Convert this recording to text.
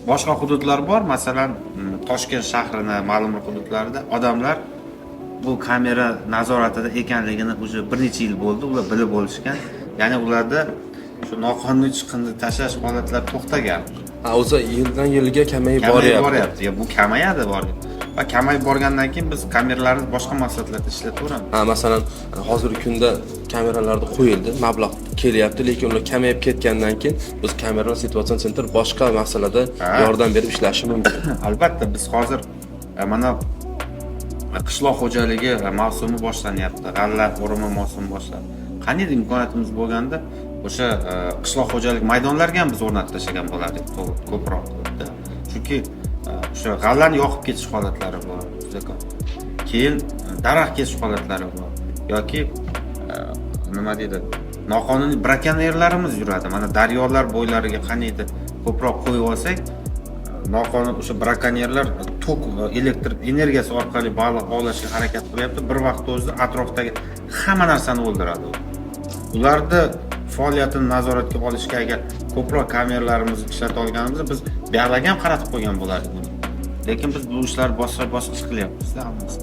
boshqa hududlar bor, masalan, Toshkent shahrini ma'lum bir hududlarida odamlar bu kamera nazoratida ekanligini уже bir necha yil bo'ldi, ular bilib olishgan. Ya'ni ularda shu noqonuniy chiqindi tashlash holatlari to'xtagan. O'zi yildan yilga kamayib boryapti. Bu kamayadi va kamayib borgandan keyin biz kameralarni boshqa maqsadlarda ishlataveramiz. Masalan, hozirgi kunda kameralarni qo'yildi, mablag' kelyapti, lekin ular kamayib ketgandan keyin biz kamera situatsion sentr boshqa masalada yordam berib ishlashi mumkin. Albatta, biz hozir mana qishloq xo'jaligi mavsumi boshlanyapti, g'alla o'rimi mavsumi boshlandi. Qanday imkoniyatimiz bo'lganda o'sha qishloq xo'jalik maydonlariga ham biz o'rnatib tashlagan bo'lardik ko'proq. Chunki o'sha g'allani yoqib ketish holatlari bor, juda ko'p. Keyin daraxt kesish holatlari bor yoki nima deydi, noqonuniy brakonyerlarimiz yuradi. Mana daryolar bo'ylariga qaniydi ko'proq qo'yib olsak, noqonuniy o'sha brakonyerlar tok elektr energiyasi orqali baliq ovlashga harakat qilyapti. Bir vaqt o'zida atrofdagi hamma narsani o'ldiradi. Ularni faoliyatini nazoratga olishga agar ko'proq kameralarimizni ishlata olganimizda biz buyog'iga ham qaratib qo'ygan bo'lardik. Lekin biz bu ishlar boshqa qilyapmiz-da, hammasi.